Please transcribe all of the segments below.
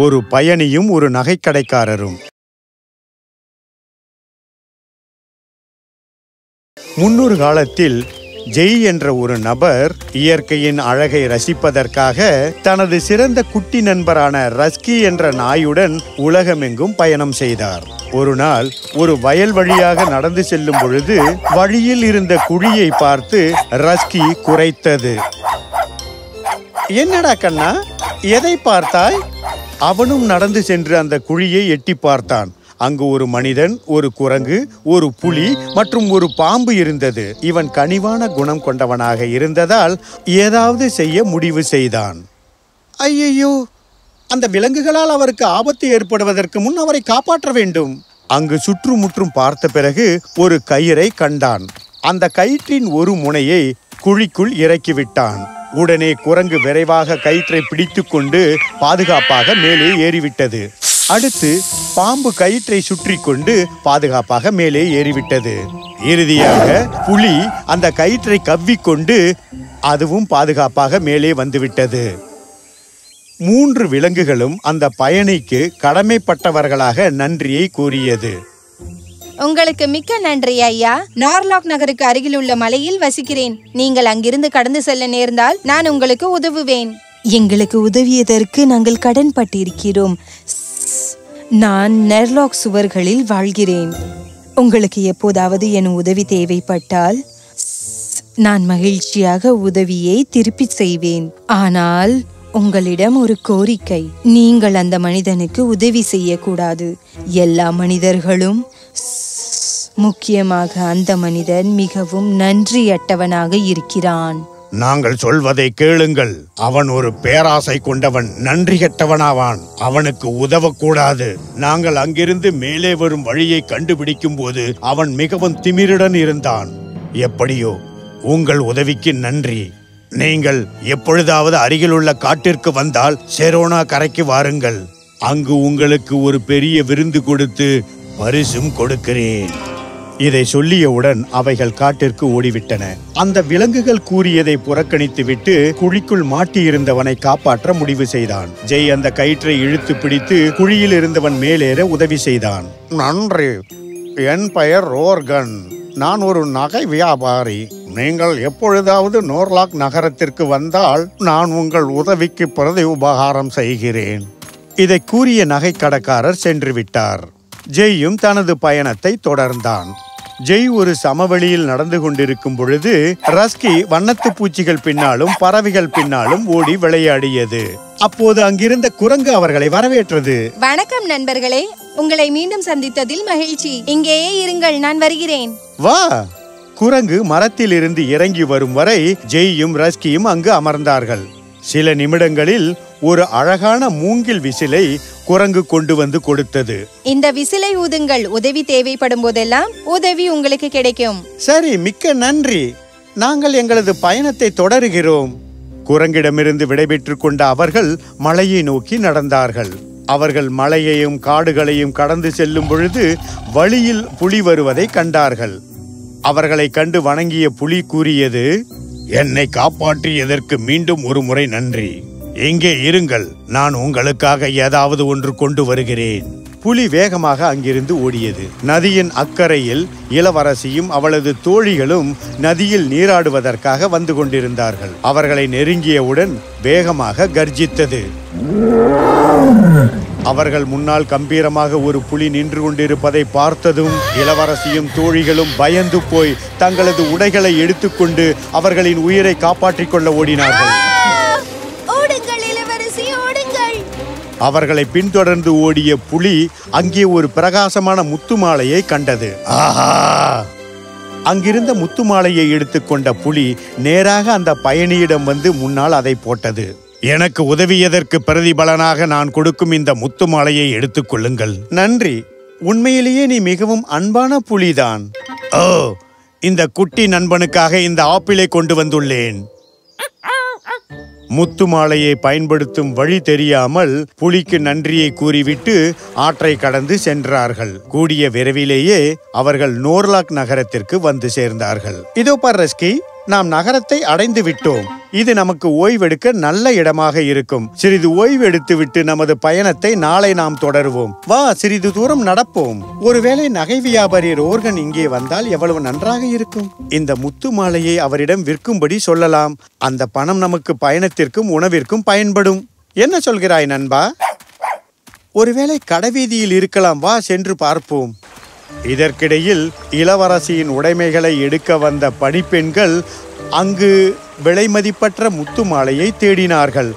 ஒரு பயணியும் ஒரு நகைக்கடைக்காரரும். முன்னொரு காலத்தில் ஜெய் என்ற ஒரு நபர் இயற்கையின் அழகை ரசிப்பதற்காக தனது சிறந்த குட்டி நண்பரான ரஸ்கி என்ற நாயுடன் உலகமெங்கும் பயணம் செய்தார். ஒரு நாள் ஒரு வயல் வழியாக நடந்து செல்லும் பொழுது வழியில் இருந்த குழியை பார்த்து ரஸ்கி குரைத்தது. என்னடா கண்ணா, எதை பார்த்தாய்? அவனும் நடந்து சென்று அந்த குழியை எட்டி பார்த்தான். அங்கு ஒரு மனிதன், ஒரு குரங்கு, ஒரு புலி மற்றும் ஒரு பாம்பு இருந்தது. இவன் கனிவான குணம் கொண்டவனாக இருந்ததால் ஏதாவது செய்ய முடிவு செய்தான். ஐயையோ, அந்த விலங்குகளால் அவருக்கு ஆபத்து ஏற்படுவதற்கு முன் அவரை காப்பாற்ற வேண்டும். அங்கு சுற்றுமுற்றும் பார்த்த பிறகு ஒரு கயிறை கண்டான். அந்த கயிற்றின் ஒரு முனையை குழிக்குள் இறக்கிவிட்டான். உடனே குரங்கு விரைவாக கயிற்றை பிடித்து கொண்டு பாதுகாப்பாக மேலே ஏறிவிட்டது. அடுத்து பாம்பு கயிற்றை சுற்றி கொண்டு பாதுகாப்பாக மேலே ஏறிவிட்டது. இறுதியாக புலி அந்த கயிற்றை கவ்விக்கொண்டு அதுவும் பாதுகாப்பாக மேலே வந்துவிட்டது. 3 விலங்குகளும் அந்த பயணிக்கு கடமைப்பட்டவர்களாக நன்றியை கூறியது. உங்களுக்கு மிக்க நன்றி ஐயா. நார்லாக் நகருக்கு அருகில் உள்ள மலையில் வசிக்கிறேன். நீங்கள் அங்கிருந்து கடந்து செல்ல நேர்ந்தால் நான் உங்களுக்கு உதவுவேன். எங்களுக்கு உதவியதற்கு நாங்கள் கடன் பட்டிருக்கிறோம். நான் நெர்லாக் சுவர்களில் வாழ்கிறேன். உங்களுக்கு எப்போதாவது என் உதவி தேவைப்பட்டால் நான் மகிழ்ச்சியாக உதவியை திருப்பி செய்வேன். ஆனால் உங்களிடம் ஒரு கோரிக்கை. நீங்கள் அந்த மனிதனுக்கு உதவி செய்யக்கூடாது. எல்லா மனிதர்களும், முக்கியமாக அந்த மனிதன் மிகவும் நன்றியற்றவனாக இருக்கிறான். நாங்கள் சொல்வதை கேளுங்கள். அவன் ஒரு பேராசை கொண்டவன், நன்றி கெட்டவனாவான். அவனுக்கு உதவக்கூடாது. நாங்கள் அங்கிருந்து மேலே வரும் வழியை கண்டுபிடிக்கும் போது அவன் மிகவும் திமிருடன் இருந்தான். எப்படியோ உங்கள் உதவிக்கு நன்றி. நீங்கள் எப்பொழுதாவது அருகிலுள்ள காட்டிற்கு வந்தால் செரோனா கரைக்கு வாருங்கள். அங்கு உங்களுக்கு ஒரு பெரிய விருந்து கொடுத்து பரிசும் கொடுக்கிறேன். இதை சொல்லியவுடன் அவைகள் காட்டிற்கு ஓடிவிட்டன. அந்த விலங்குகள் கூறியதை புறக்கணித்துவிட்டு குழிக்குள் மாட்டியிருந்தவனை காப்பாற்ற முடிவு செய்தான். ஜெய் அந்த கயிற்றை இழுத்து பிடித்து குழியில் இருந்தவன் மேலேற உதவி செய்தான். நன்றி, என் பெயர் ரோர்கன். நான் ஒரு நகை வியாபாரி. நீங்கள் எப்பொழுதாவது நோர்லாக் நகரத்திற்கு வந்தால் நான் உங்கள் உதவிக்கு பிரதி உபகாரம் செய்கிறேன். இதை கூறிய நகைக்கடைக்காரர் சென்று விட்டார். ஜெய்யும் தனது பயணத்தை தொடர்ந்தான். ஜெய் ஒரு சமவெளியில் நடந்து கொண்டிருக்கும் பொழுது ரஸ்கி வண்ணத்து பூச்சிகள் பின்னாலும் பறவைகள் பின்னாலும் ஓடி விளையாடியது. அப்போது அங்கிருந்த குரங்கு அவர்களை வரவேற்றது. வணக்கம் நண்பர்களே, உங்களை மீண்டும் சந்தித்ததில் மகிழ்ச்சி. இங்கேயே இருங்கள், நான் வருகிறேன். வா. குரங்கு மரத்தில் இருந்து இறங்கி வரும் வரை ஜெய்யும் ரஸ்கியும் அங்கு அமர்ந்தார்கள். சில நிமிடங்களில் ஒரு அழகான மூங்கில் விசிலை குரங்கு கொண்டு வந்து கொடுத்தது. இந்த விசிலை ஊதுங்கள். உதவி தேவைப்படும் போதெல்லாம் உதவி உங்களுக்கு கிடைக்கும். சரி, மிக்க நன்றி. நாங்கள் எங்களது பயணத்தை தொடருகிறோம். குரங்கிடமிருந்து விடைபெற்றுக் கொண்ட அவர்கள் மலையை நோக்கி நடந்தார்கள். அவர்கள் மலையையும் காடுகளையும் கடந்து செல்லும் பொழுது வழியில் புலி வருவதை கண்டார்கள். அவர்களை கண்டு வணங்கிய புலி கூறியது, என்னை காப்பாற்றியதற்கு மீண்டும் ஒரு முறை நன்றி. எங்கே இருங்கள், நான் உங்களுக்காக ஏதாவது ஒன்று கொண்டு வருகிறேன். புலி வேகமாக அங்கிருந்து ஓடியது. நதியின் அக்கறையில் இளவரசியும் அவளது தோழிகளும் நதியில் நீராடுவதற்காக வந்து கொண்டிருந்தார்கள். அவர்களை நெருங்கியவுடன் வேகமாக கர்ஜித்தது. அவர்கள் முன்னால் கம்பீரமாக ஒரு புலி நின்று கொண்டிருப்பதை பார்த்ததும் இளவரசியும் தோழிகளும் பயந்து போய் தங்களது உடைகளை எடுத்துக்கொண்டு அவர்களின் உயிரை காப்பாற்றிக் கொள்ள ஓடினார்கள். அவர்களை பின்தொடர்ந்து ஓடிய புலி அங்கே ஒரு பிரகாசமான முத்து மாலையை கண்டது. ஆஹா! அங்கிருந்த முத்து மாலையை எடுத்துக்கொண்ட புலி நேராக அந்த பயணியிடம் வந்து முன்னால் அதை போட்டது. எனக்கு உதவியதற்கு பிரதிபலனாக நான் கொடுக்கும் இந்த முத்து மாலையை எடுத்துக் கொள்ளுங்கள். நன்றி. உண்மையிலேயே நீ மிகவும் அன்பான புலிதான். ஓ, இந்த குட்டி நண்பனுக்காக இந்த ஆப்பிளை கொண்டு வந்துள்ளேன். முத்து மாலையை பயன்படுத்தும் வழி தெரியாமல் புலிக்கு நன்றியை கூறிவிட்டு ஆற்றை கடந்து சென்றார்கள். கூடிய விரைவிலேயே அவர்கள் நோர்லாக் நகரத்திற்கு வந்து சேர்ந்தார்கள். இதோ பார் ரஸ்கி, நாம் நகரத்தை அடைந்து விட்டோம். இது நமக்கு ஓய்வெடுக்க நல்ல இடமாக இருக்கும். சிறிது ஓய்வெடுத்துவிட்டு நமது பயணத்தை நாளை நாம் தொடருவோம். வா, சிறிது தூரம் நடப்போம். ஒருவேளை நகை வியாபாரி ரோர்கன் இங்கே வந்தால் எவ்வளவு நன்றாக இருக்கும். இந்த முத்து மாலையை அவரிடம் விற்கும்படி சொல்லலாம். அந்த பணம் நமக்கு பயணத்திற்கும் உணவிற்கும் பயன்படும். என்ன சொல்கிறாய் நண்பா? ஒருவேளை கடைவீதியில் இருக்கலாம். வா, சென்று பார்ப்போம். இதற்கிடையில் இளவரசியின் உடைமைகளை எடுக்க வந்த பணிப்பெண்கள் அங்கு விலைமதிப்பற்ற முத்து மாலையை தேடினார்கள்.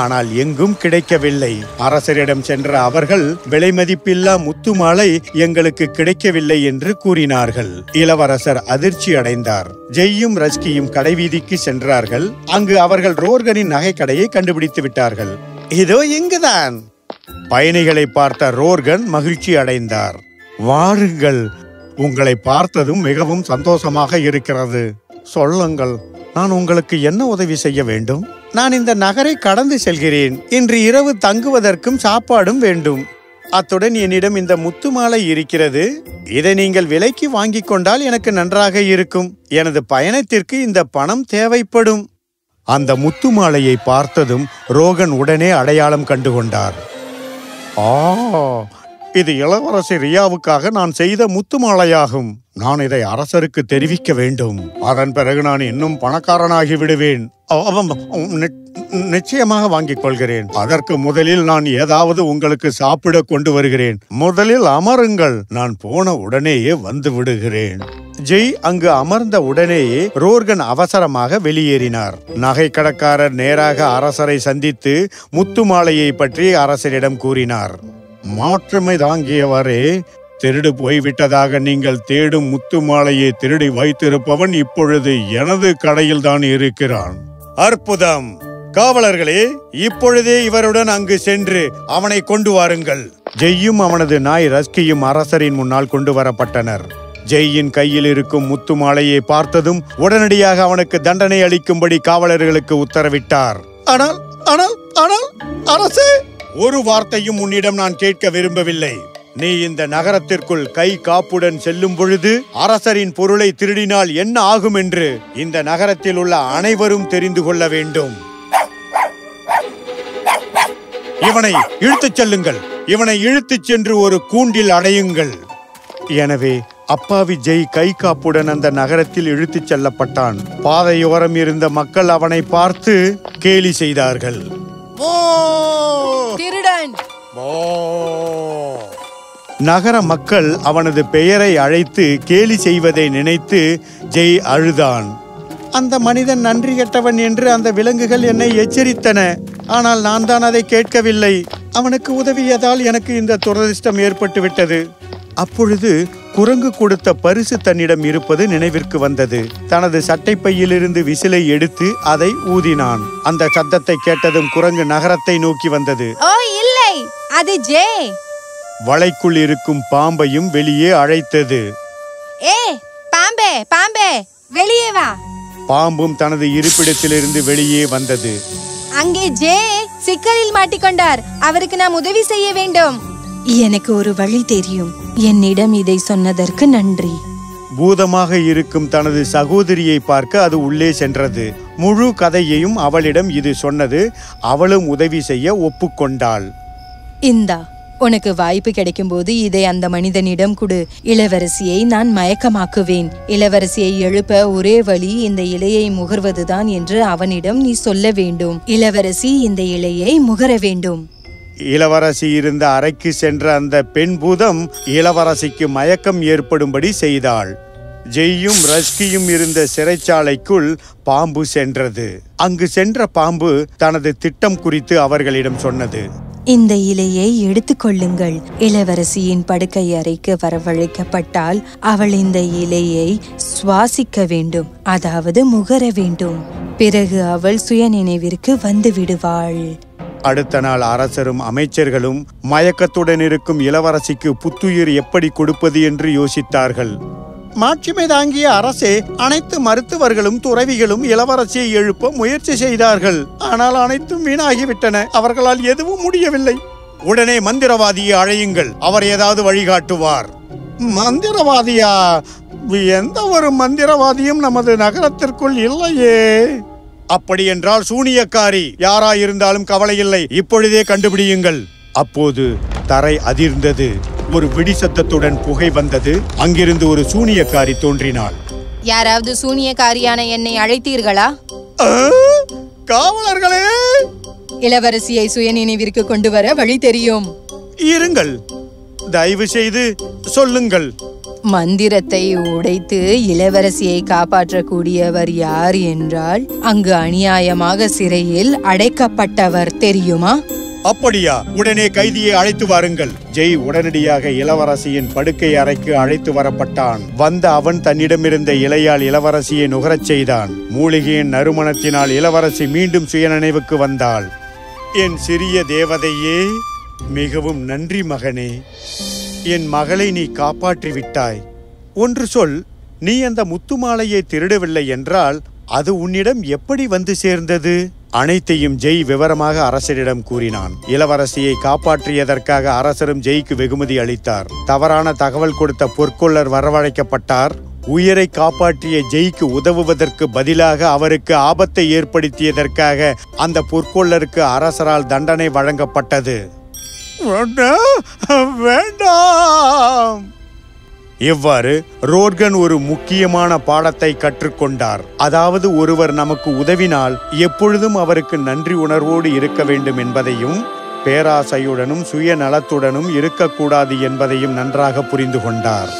ஆனால் எங்கும் கிடைக்கவில்லை. அரசரிடம் சென்ற அவர்கள் விலைமதிப்பில்லா முத்து மாலை எங்களுக்கு கிடைக்கவில்லை என்று கூறினார்கள். இளவரசர் அதிர்ச்சி அடைந்தார். ஜெய்யும் ரஸ்கியும் கடைவீதிக்கு சென்றார்கள். அங்கு அவர்கள் ரோர்கனின் நகைக்கடையை கண்டுபிடித்து விட்டார்கள். இதோ இங்குதான். பயணிகளை பார்த்த ரோர்கன் மகிழ்ச்சி அடைந்தார். வாருங்கள், உங்களை பார்த்ததும் மிகவும் சந்தோஷமாக இருக்கிறது. சொல்லுங்கள், நான் உங்களுக்கு என்ன உதவி செய்ய வேண்டும்? நான் இந்த நகரை கடந்து செல்கிறேன். இன்று இரவு தங்குவதற்கும் சாப்பாடும் வேண்டும். அத்துடன் என்னிடம் இந்த முத்து மாலை இருக்கிறது. இதை நீங்கள் விலைக்கு வாங்கிக் கொண்டால் எனக்கு நன்றாக இருக்கும். எனது பயணத்திற்கு இந்த பணம் தேவைப்படும். அந்த முத்து மாலையை பார்த்ததும் ரோகன் உடனே அடையாளம் கண்டுகொண்டார். இது இளவரசி ரியாவுக்காக நான் செய்த முத்து மாலையாகும். நான் இதை அரசருக்கு தெரிவிக்க வேண்டும். அதன் பிறகு நான் இன்னும் பணக்காரனாகி விடுவேன். நிச்சயமாக வாங்கிக் கொள்கிறேன். அதற்கு முதலில் நான் ஏதாவது உங்களுக்கு சாப்பிட கொண்டு வருகிறேன். முதலில் அமருங்கள். நான் போன உடனேயே வந்து விடுகிறேன். ஜெய் அங்கு அமர்ந்த உடனேயே ரோர்கன் அவசரமாக வெளியேறினார். நகை கடைக்காரர் நேராக அரசரை சந்தித்து முத்து மாலையை பற்றி அரசரிடம் கூறினார். மாற்றுமை தாங்கியவரே, திருடு போய்விட்டதாக நீங்கள் தேடும் முத்து மாலையை திருடி வைத்திருப்பவன் இப்பொழுது எனது கடையில் தான் இருக்கிறான். அற்புதம்! காவலர்களே, இப்பொழுதே இவருடன் அங்கு சென்று அவனை கொண்டு வாருங்கள். ஜெய்யும் அவனது நாய் ரஸ்கியும் அரசரின் முன்னால் கொண்டு வரப்பட்டனர். ஜெய்யின் கையில் இருக்கும் முத்து மாலையை பார்த்ததும் உடனடியாக அவனுக்கு தண்டனை அளிக்கும்படி காவலர்களுக்கு உத்தரவிட்டார். ஆனால் ஆனால் ஆனால் அரசே, ஒரு வார்த்தையும் உன்னிடம் நான் கேட்க விரும்பவில்லை. நீ இந்த நகரத்திற்குள் கை காப்புடன் செல்லும் பொழுது அரசரின் பொருளை திருடினால் என்ன ஆகும் என்று இந்த நகரத்தில் உள்ள அனைவரும் தெரிந்து கொள்ள வேண்டும். இவனை இழுத்துச் செல்லுங்கள். இவனை இழுத்துச் சென்று ஒரு கூண்டில் அடையுங்கள். எனவே அப்பாவி ஜெய் கை காப்புடன் அந்த நகரத்தில் இழுத்துச் செல்லப்பட்டான். பாதையோரம் இருந்த மக்கள் அவனை பார்த்து கேலி செய்தார்கள். நகர மக்கள் அவனது பெயரை அழைத்து கேலி செய்வதை நினைத்து ஜெய் அழுதான். அந்த மனிதன் நன்றி கெட்டவன் என்று அந்த விலங்குகள் என்னை எச்சரித்தன. ஆனால் நான் தான் அதை கேட்கவில்லை. அவனுக்கு உதவியதால் எனக்கு இந்த துரதிர்ஷ்டம் ஏற்பட்டு விட்டது. அப்பொழுது குரங்கு கொடுத்த பரிசு தன்னிடம் இருப்பது நினைவிற்கு வந்தது. தனது சட்டைப்பையிலிருந்து விசிலை எடுத்து அதை ஊதினான். அந்த சத்தத்தை கேட்டதும் குரங்கு நகரத்தை நோக்கி வந்தது. ஓ இல்லை, அது ஜே. வலைக்குள் இருக்கும் பாம்பையும் வெளியே அழைத்தது. ஏ பாம்பே, பாம்பே, வெளியே வா. பாம்பும் தனது இருப்பிடத்திலிருந்து வெளியே வந்தது. அங்கே ஜே சிக்கலில் மாட்டிக்கொண்டார். அவருக்கு நாம் உதவி செய்ய வேண்டும். எனக்கு ஒரு வழி தெரியும். என்னிடம் இதை சொன்னதற்கு நன்றி. பூதமாக இருக்கும் தனது சகோதரியை பார்க்க அது உள்ளே சென்றது. முழு கதையையும் அவளிடம் இது சொன்னது. அவளும் உதவி செய்ய ஒப்புக்கொண்டாள். இந்தா, உனக்கு வாய்ப்பு கிடைக்கும் போது இதை அந்த மனிதனிடம் கொடு. இளவரசியை நான் மயக்கமாக்குவேன். இளவரசியை எழுப்ப ஒரே வழி இந்த இலையை முகர்வதுதான் என்று அவனிடம் நீ சொல்ல வேண்டும். இளவரசி இந்த இலையை முகர வேண்டும். இளவரசி இருந்த அறைக்கு சென்ற அந்த பெண் பூதம் இளவரசிக்கு மயக்கம் ஏற்படும்படி செய்தாள். ஜெய்யும் ரஸ்கியும் இருந்த சிறைச்சாலைக்குள் பாம்பு சென்றது. அங்கு சென்ற பாம்பு தனது திட்டம் குறித்து அவர்களிடம் சொன்னது. இந்த இலையை எடுத்துக்கொள்ளுங்கள். இளவரசியின் படுக்கை அறைக்கு வரவழைக்கப்பட்டால் அவள் இந்த இலையை சுவாசிக்க வேண்டும், அதாவது முகர வேண்டும். பிறகு அவள் சுயநினைவிற்கு வந்து விடுவாள். அடுத்த நாள் அரசரும் அமைச்சர்களும் மயக்கத்துடன் இருக்கும் இளவரசிக்கு புத்துயிர் எப்படி கொடுப்பது என்று யோசித்தார்கள். மாட்சிமை தாங்கிய அரசே, அனைத்து மருத்துவர்களும் துறவிகளும் இளவரசியை எழுப்ப முயற்சி செய்தார்கள். ஆனால் அனைத்தும் வீணாகிவிட்டன. அவர்களால் எதுவும் முடியவில்லை. உடனே மந்திரவாதியை அழையுங்கள். அவர் ஏதாவது வழிகாட்டுவார். மந்திரவாதியா? எந்த ஒரு மந்திரவாதியும் நமது நகரத்திற்குள் இல்லையே. அப்படி என்றால் சூனியக்காரி யாராயிருந்தாலும் கவலை இல்லை, இப்பொழுதே கண்டுபிடியுங்கள். அப்போது தரை அதிர்ந்தது. ஒரு வெடி சத்தத்துடன் புகை வந்தது. அங்கிருந்து ஒரு சூனியக்காரி தோன்றினாள். யாராவது சூனியக்காரியான என்னை அழைத்தீர்களா? காவலர்களே, இளவரசியை சுயநினைவிற்கு கொண்டு வர வழி தெரியும். இருங்கள், தயவு செய்து சொல்லுங்கள். மந்திரத்தை உடைத்து இளவரசியை காப்பாற்றக்கூடியவர் யார் என்றால் அங்கு அநியாயமாக சிறையில் அடைக்கப்பட்டவர் தெரியுமா? அப்படியா? உடனே கைதியை அழைத்து வாருங்கள். ஜெய் உடனடியாக இளவரசியின் படுக்கை அறைக்கு அழைத்து வரப்பட்டான். வந்த அவன் தன்னிடமிருந்த இலையால் இளவரசியை நுகரச் செய்தான். மூலிகையின் நறுமணத்தினால் இளவரசி மீண்டும் சுயநினைவுக்கு வந்தாள். என் சிறிய தேவதையே, மிகவும் நன்றி மகனே. என் மகளை நீ காப்பாற்றி விட்டாய். ஒன்று சொல், நீ அந்த முத்து மாலையை திருடவில்லை என்றால் அது உன்னிடம் எப்படி வந்து சேர்ந்தது? அனைத்தையும் ஜெய் விவரமாக அரசரிடம் கூறினான். இளவரசியை காப்பாற்றியதற்காக அரசரும் ஜெய்க்கு வெகுமதி அளித்தார். தவறான தகவல் கொடுத்த பொற்கொள்ளர் வரவழைக்கப்பட்டார். உயிரை காப்பாற்றிய ஜெய்க்கு உதவுவதற்கு பதிலாக அவருக்கு ஆபத்தை ஏற்படுத்தியதற்காக அந்த பொற்கொள்ளருக்கு அரசரால் தண்டனை வழங்கப்பட்டது. வேண்டாம். இவ்வாறு ரோட்கன் ஒரு முக்கியமான பாடத்தை கற்றுக்கொண்டார். அதாவது ஒருவர் நமக்கு உதவினால் எப்பொழுதும் அவருக்கு நன்றி உணர்வோடு இருக்க வேண்டும் என்பதையும், பேராசையுடனும் சுயநலத்துடனும் இருக்கக்கூடாது என்பதையும் நன்றாக புரிந்து கொண்டார்.